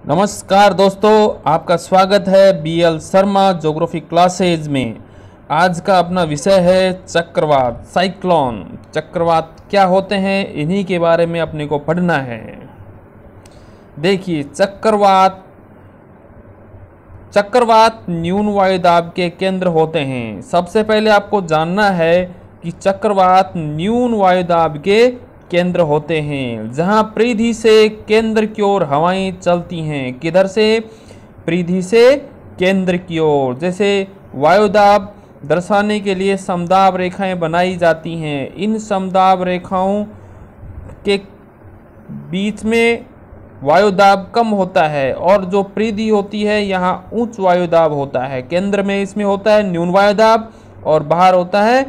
नमस्कार दोस्तों, आपका स्वागत है बीएल शर्मा ज्योग्राफी क्लासेज में। आज का अपना विषय है चक्रवात, साइक्लोन। चक्रवात क्या होते हैं, इन्हीं के बारे में अपने को पढ़ना है। देखिए, चक्रवात न्यून वायुदाब के केंद्र होते हैं। सबसे पहले आपको जानना है कि चक्रवात न्यून वायुदाब के केंद्र होते हैं, जहां परिधि से केंद्र की ओर हवाएं चलती हैं। किधर से? परिधि से केंद्र की ओर। जैसे वायुदाब दर्शाने के लिए समदाब रेखाएं बनाई जाती हैं। इन समदाब रेखाओं के बीच में वायुदाब कम होता है और जो परिधि होती है यहाँ उच्च वायुदाब होता है। केंद्र में इसमें होता है न्यून वायुदाब और बाहर होता है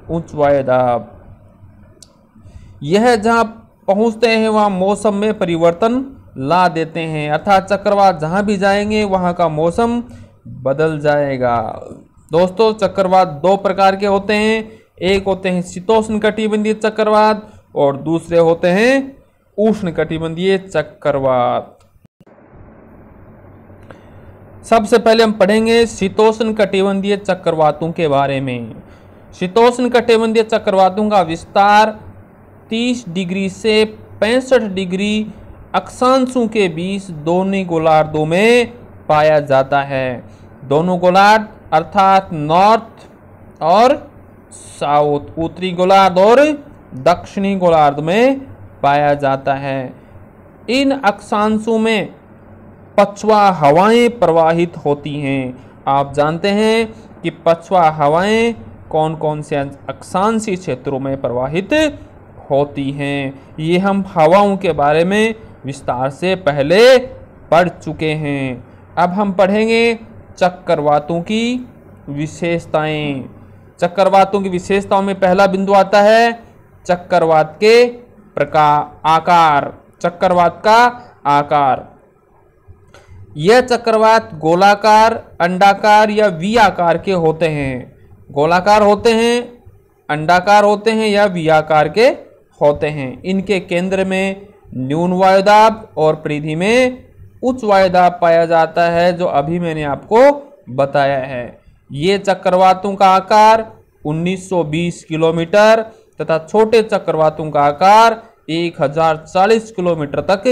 उच्च वायुदाब। यह जहाँ पहुँचते हैं वहाँ मौसम में परिवर्तन ला देते हैं, अर्थात चक्रवात जहाँ भी जाएंगे वहाँ का मौसम बदल जाएगा। दोस्तों, चक्रवात दो प्रकार के होते हैं। एक होते हैं शीतोष्णकटिबंधीय चक्रवात और दूसरे होते हैं उष्णकटिबंधीय चक्रवात। सबसे पहले हम पढ़ेंगे शीतोष्णकटिबंधीय चक्रवातों के बारे में। शीतोष्णकटिबंधीय चक्रवातों का विस्तार 30 डिग्री से 65 डिग्री अक्षांशों के बीच दोनों गोलार्धों में पाया जाता है। दोनों गोलार्ध अर्थात नॉर्थ और साउथ, उत्तरी गोलार्ध और दक्षिणी गोलार्ध में पाया जाता है। इन अक्षांशों में पछुआ हवाएं प्रवाहित होती हैं। आप जानते हैं कि पछुआ हवाएं कौन कौन से अक्षांशीय क्षेत्रों में प्रवाहित होती हैं। ये हम हवाओं के बारे में विस्तार से पहले पढ़ चुके हैं। अब हम पढ़ेंगे चक्रवातों की विशेषताएं। चक्रवातों की विशेषताओं में पहला बिंदु आता है चक्रवात के आकार। चक्रवात का आकार। यह चक्रवात गोलाकार, अंडाकार या वी आकार के होते हैं। गोलाकार होते हैं, अंडाकार होते हैं या वी आकार के होते हैं। इनके केंद्र में न्यून वायुदाब और परिधि में उच्च वायुदाब पाया जाता है, जो अभी मैंने आपको बताया है। ये चक्रवातों का आकार 1920 किलोमीटर तथा छोटे चक्रवातों का आकार 1040 किलोमीटर तक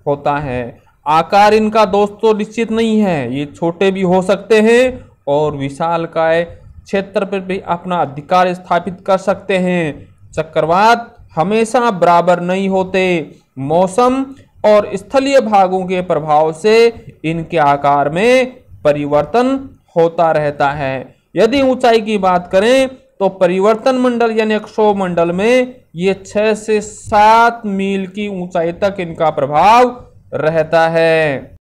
होता है। आकार इनका दोस्तों निश्चित नहीं है, ये छोटे भी हो सकते हैं और विशालकाय क्षेत्र पर भी अपना अधिकार स्थापित कर सकते हैं। चक्रवात हमेशा बराबर नहीं होते। मौसम और स्थलीय भागों के प्रभाव से इनके आकार में परिवर्तन होता रहता है। यदि ऊंचाई की बात करें तो परिवर्तन मंडल यानी अक्षोभ मंडल में ये 6 से 7 मील की ऊंचाई तक इनका प्रभाव रहता है।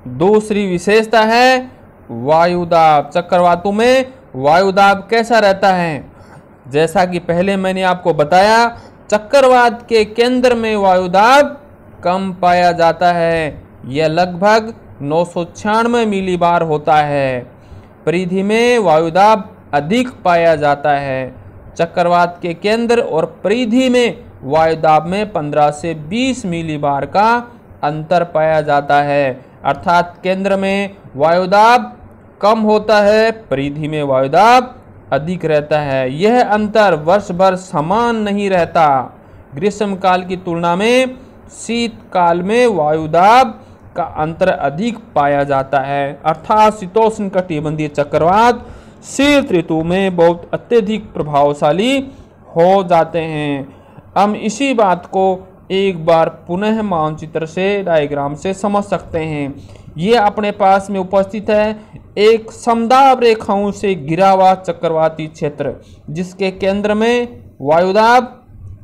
दूसरी विशेषता है वायुदाब। चक्रवातों में वायुदाब कैसा रहता है? जैसा कि पहले मैंने आपको बताया, चक्रवात के केंद्र में वायुदाब कम पाया जाता है। यह लगभग 996 मिलीबार होता है। परिधि में वायुदाब अधिक पाया जाता है। चक्रवात के केंद्र और परिधि में वायुदाब में 15 से 20 मिलीबार का अंतर पाया जाता है, अर्थात केंद्र में वायुदाब कम होता है, परिधि में वायुदाब अधिक रहता है। यह अंतर वर्ष भर समान नहीं रहता। ग्रीष्म काल की तुलना में शीतकाल में वायुदाब का अंतर अधिक पाया जाता है, अर्थात शीतोष्णकटिबंधीय चक्रवात शीत ऋतु में बहुत अत्यधिक प्रभावशाली हो जाते हैं। हम इसी बात को एक बार पुनः मानचित्र से, डायग्राम से समझ सकते हैं। ये अपने पास में उपस्थित है एक समदाब रेखाओं से घिरा हुआ चक्रवाती क्षेत्र, जिसके केंद्र में वायुदाब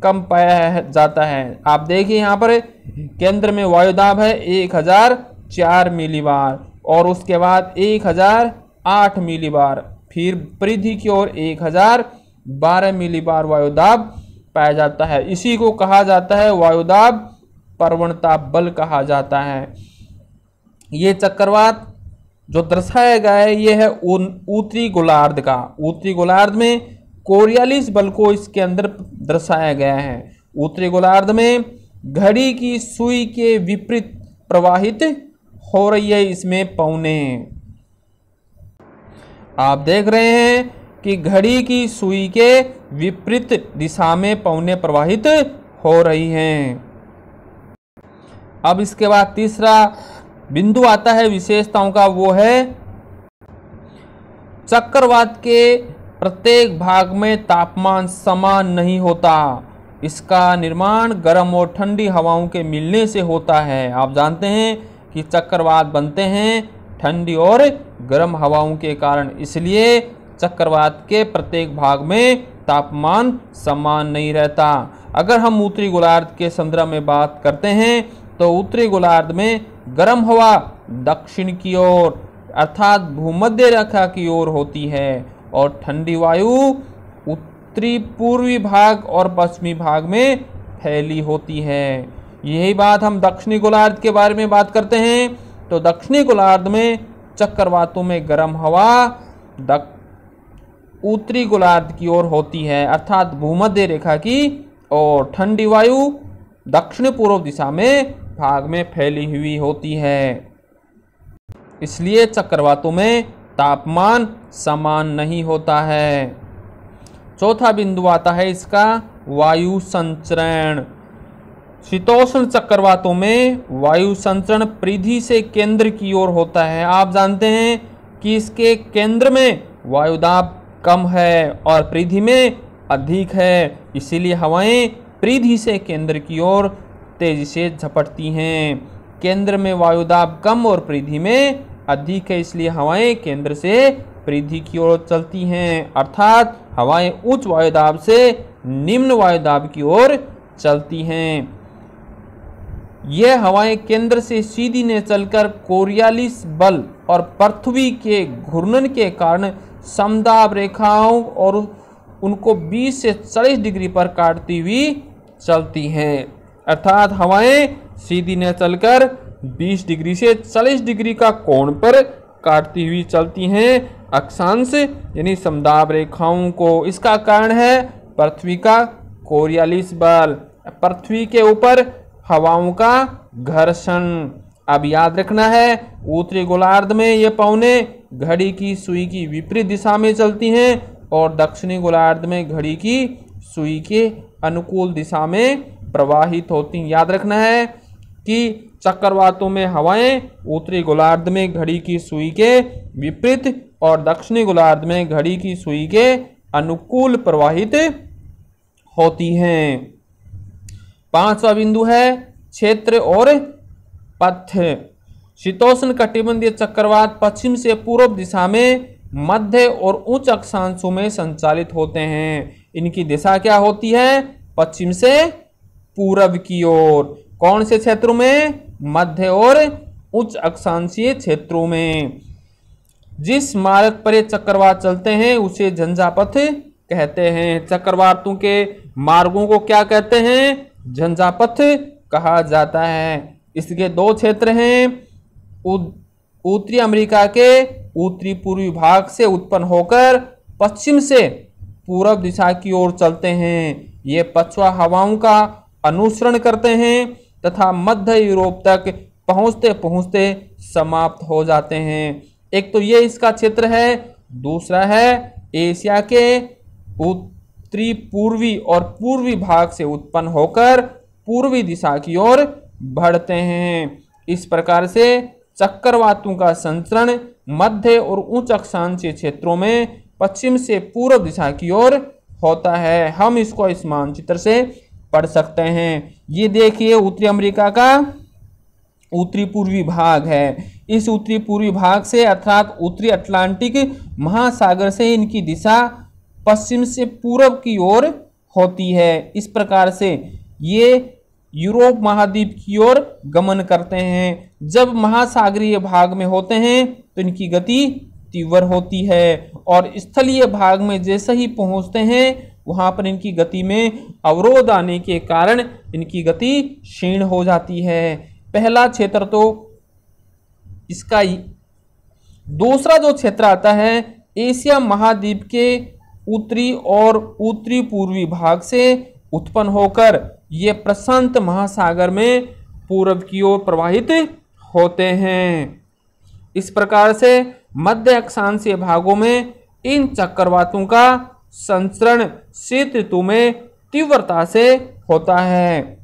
कम पाया जाता है। आप देखिए यहाँ पर केंद्र में वायुदाब है 1004 मिलीबार और उसके बाद 1008 मिलीबार, फिर परिधि की ओर 1012 मिलीबार वायुदाब पाया जाता है। इसी को कहा जाता है वायुदाब प्रवणता बल कहा जाता है। ये चक्रवात जो दर्शाया गया है ये है उत्तरी गोलार्ध का। उत्तरी गोलार्ध में कोरियालिस बल को इसके अंदर दर्शाया गया है। उत्तरी गोलार्ध में घड़ी की सुई के विपरीत प्रवाहित हो रही है इसमें पौने। आप देख रहे हैं कि घड़ी की सुई के विपरीत दिशा में पौने प्रवाहित हो रही हैं। अब इसके बाद तीसरा बिंदु आता है विशेषताओं का, वो है चक्रवात के प्रत्येक भाग में तापमान समान नहीं होता। इसका निर्माण गर्म और ठंडी हवाओं के मिलने से होता है। आप जानते हैं कि चक्रवात बनते हैं ठंडी और गर्म हवाओं के कारण, इसलिए चक्रवात के प्रत्येक भाग में तापमान समान नहीं रहता। अगर हम उत्तरी गोलार्ध के संदर्भ में बात करते हैं तो उत्तरी गोलार्ध में गर्म हवा दक्षिण की ओर अर्थात भूमध्य रेखा की ओर होती है और ठंडी वायु उत्तरी पूर्वी भाग और पश्चिमी भाग में फैली होती है। यही बात हम दक्षिणी गोलार्ध के बारे में बात करते हैं तो दक्षिणी गोलार्ध में चक्रवातों में गर्म हवा उत्तरी गोलार्ध की ओर होती है अर्थात भूमध्य रेखा की, और ठंडी वायु दक्षिण पूर्व दिशा में भाग में फैली हुई होती है। इसलिए चक्रवातों में तापमान समान नहीं होता है। चौथा बिंदु आता है इसका वायु संचरण। शीतोष्ण चक्रवातों में वायु संचरण परिधि से केंद्र की ओर होता है। आप जानते हैं कि इसके केंद्र में वायुदाब कम है और परिधि में अधिक है, इसीलिए हवाएं परिधि से केंद्र की ओर तेजी से झपटती हैं। केंद्र में वायुदाब कम और परिधि में अधिक है, इसलिए हवाएं केंद्र से परिधि की ओर चलती हैं अर्थात हवाएं उच्च वायुदाब से निम्न वायुदाब की ओर चलती हैं। यह हवाएं केंद्र से सीधी ने चलकर कोरियालिस बल और पृथ्वी के घूर्णन के कारण समदाब रेखाओं और उनको 20 से 40 डिग्री पर काटती हुई चलती हैं अर्थात हवाएं सीधी ने चलकर 20 डिग्री से 40 डिग्री का कोण पर काटती हुई चलती हैं अक्षांश यानी समदाब रेखाओं को। इसका कारण है पृथ्वी का कोरियालिस बल, पृथ्वी के ऊपर हवाओं का घर्षण। अब याद रखना है उत्तरी गोलार्ध में ये पौने घड़ी की सुई की विपरीत दिशा में चलती हैं और दक्षिणी गोलार्ध में घड़ी की सुई के अनुकूल दिशा में प्रवाहित होती हैं। याद रखना है कि चक्रवातों में हवाएं उत्तरी गोलार्ध में घड़ी की सुई के विपरीत और दक्षिणी गोलार्ध में घड़ी की सुई के अनुकूल प्रवाहित होती हैं। पांचवा बिंदु है क्षेत्र और पथ। शीतोष्ण कटिबंधीय चक्रवात पश्चिम से पूर्व दिशा में मध्य और उच्च अक्षांशों में संचालित होते हैं। इनकी दिशा क्या होती है? पश्चिम से पूर्व की ओर। कौन से क्षेत्रों में? मध्य और उच्च अक्षांशीय क्षेत्रों में। जिस मार्ग पर ये चक्रवात चलते हैं उसे झंझापथ कहते हैं। चक्रवातों के मार्गों को क्या कहते हैं? झंझापथ कहा जाता है। इसके दो क्षेत्र हैं। उत्तरी अमेरिका के उत्तरी पूर्वी भाग से उत्पन्न होकर पश्चिम से पूर्व दिशा की ओर चलते हैं। ये पछुआ हवाओं का अनुसरण करते हैं तथा मध्य यूरोप तक पहुंचते पहुंचते समाप्त हो जाते हैं। एक तो ये इसका क्षेत्र है, दूसरा है एशिया के उत्तरी पूर्वी और पूर्वी भाग से उत्पन्न होकर पूर्वी दिशा की ओर बढ़ते हैं। इस प्रकार से चक्रवातों का संचरण मध्य और उच्च अक्षांशीय क्षेत्रों में पश्चिम से पूर्व दिशा की ओर होता है। हम इसको इस मानचित्र से पढ़ सकते हैं। ये देखिए उत्तरी अमेरिका का उत्तरी पूर्वी भाग है। इस उत्तरी पूर्वी भाग से अर्थात उत्तरी अटलांटिक महासागर से इनकी दिशा पश्चिम से पूर्व की ओर होती है। इस प्रकार से ये यूरोप महाद्वीप की ओर गमन करते हैं। जब महासागरीय भाग में होते हैं तो इनकी गति तीव्र होती है और स्थलीय भाग में जैसे ही पहुंचते हैं वहां पर इनकी गति में अवरोध आने के कारण इनकी गति क्षीण हो जाती है। पहला क्षेत्र तो इसका। दूसरा जो क्षेत्र आता है एशिया महाद्वीप के उत्तरी और उत्तरी पूर्वी भाग से उत्पन्न होकर ये प्रशांत महासागर में पूर्व की ओर प्रवाहित होते हैं। इस प्रकार से मध्य अक्षांशीय भागों में इन चक्रवातों का संचरण शीत ऋतु में तीव्रता से होता है।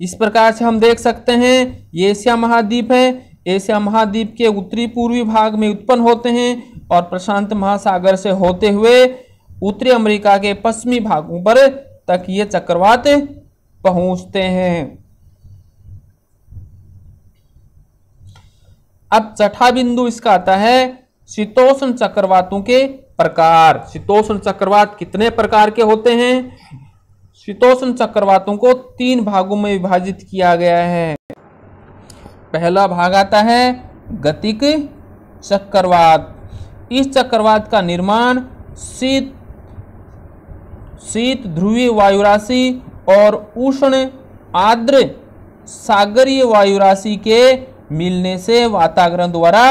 इस प्रकार से हम देख सकते हैं ये एशिया महाद्वीप है। एशिया महाद्वीप के उत्तरी पूर्वी भाग में उत्पन्न होते हैं और प्रशांत महासागर से होते हुए उत्तरी अमेरिका के पश्चिमी भागों पर तक ये चक्रवात पहुंचते हैं। अब छठा बिंदु इसका आता है शीतोष्ण चक्रवातों के प्रकार। शीतोष्ण चक्रवात कितने प्रकार के होते हैं? शीतोष्ण चक्रवातों को 3 भागों में विभाजित किया गया है। पहला भाग आता है गतिक चक्रवात। इस चक्रवात का निर्माण शीत ध्रुवीय वायु राशि और उष्ण आर्द्र सागरीय वायु राशि के मिलने से वातावरण द्वारा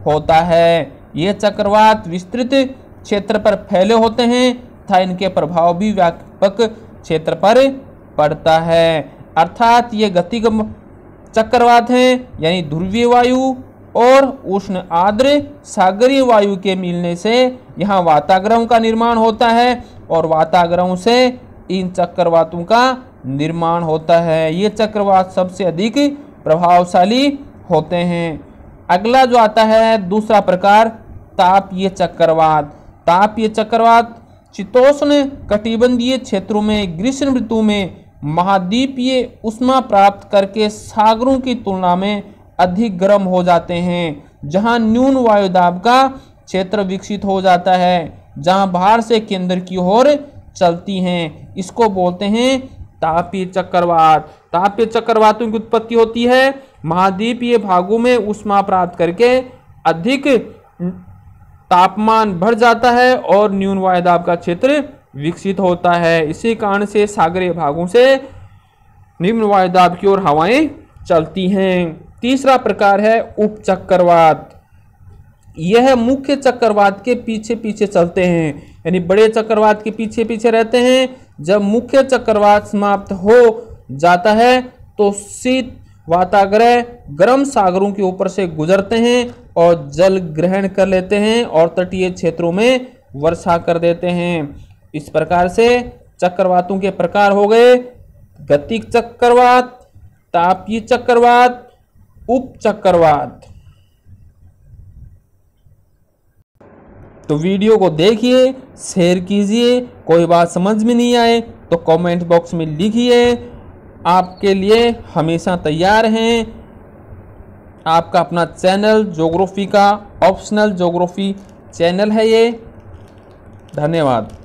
होता है। ये चक्रवात विस्तृत क्षेत्र पर फैले होते हैं तथा इनके प्रभाव भी व्यापक क्षेत्र पर पड़ता है। अर्थात ये गतिक चक्रवात हैं, यानी ध्रुवीय वायु और उष्ण आर्द्र सागरीय वायु के मिलने से यहाँ वातावरण का निर्माण होता है और वातावरण से इन चक्रवातों का निर्माण होता है। ये चक्रवात सबसे अधिक प्रभावशाली होते हैं। अगला जो आता है दूसरा प्रकार तापीय चक्रवात। तापीय चक्रवात शीतोष्ण कटिबंधीय क्षेत्रों में ग्रीष्म ऋतु में महाद्वीपीय उष्मा प्राप्त करके सागरों की तुलना में अधिक गर्म हो जाते हैं, जहां न्यून वायुदाब का क्षेत्र विकसित हो जाता है, जहां बाहर से केंद्र की ओर चलती हैं। इसको बोलते हैं तापीय चक्रवात। तापीय चक्रवातों की उत्पत्ति होती है महाद्वीपीय भागों में उष्मा प्राप्त करके अधिक तापमान बढ़ जाता है और न्यून वायुदाब का क्षेत्र विकसित होता है। इसी कारण से सागरीय भागों से निम्न वायुदाब की ओर हवाएं चलती हैं। तीसरा प्रकार है उपचक्रवात। यह मुख्य चक्रवात के पीछे पीछे चलते हैं, यानी बड़े चक्रवात के पीछे पीछे रहते हैं। जब मुख्य चक्रवात समाप्त हो जाता है तो शीत वाताग्रह गर्म सागरों के ऊपर से गुजरते हैं और जल ग्रहण कर लेते हैं और तटीय क्षेत्रों में वर्षा कर देते हैं। इस प्रकार से चक्रवातों के प्रकार हो गए गतिक चक्रवात, तापीय चक्रवात, उपचक्रवात। तो वीडियो को देखिए, शेयर कीजिए। कोई बात समझ में नहीं आए तो कमेंट बॉक्स में लिखिए। आपके लिए हमेशा तैयार हैं। आपका अपना चैनल ज्योग्राफी का ऑप्शनल ज्योग्राफी चैनल है ये। धन्यवाद।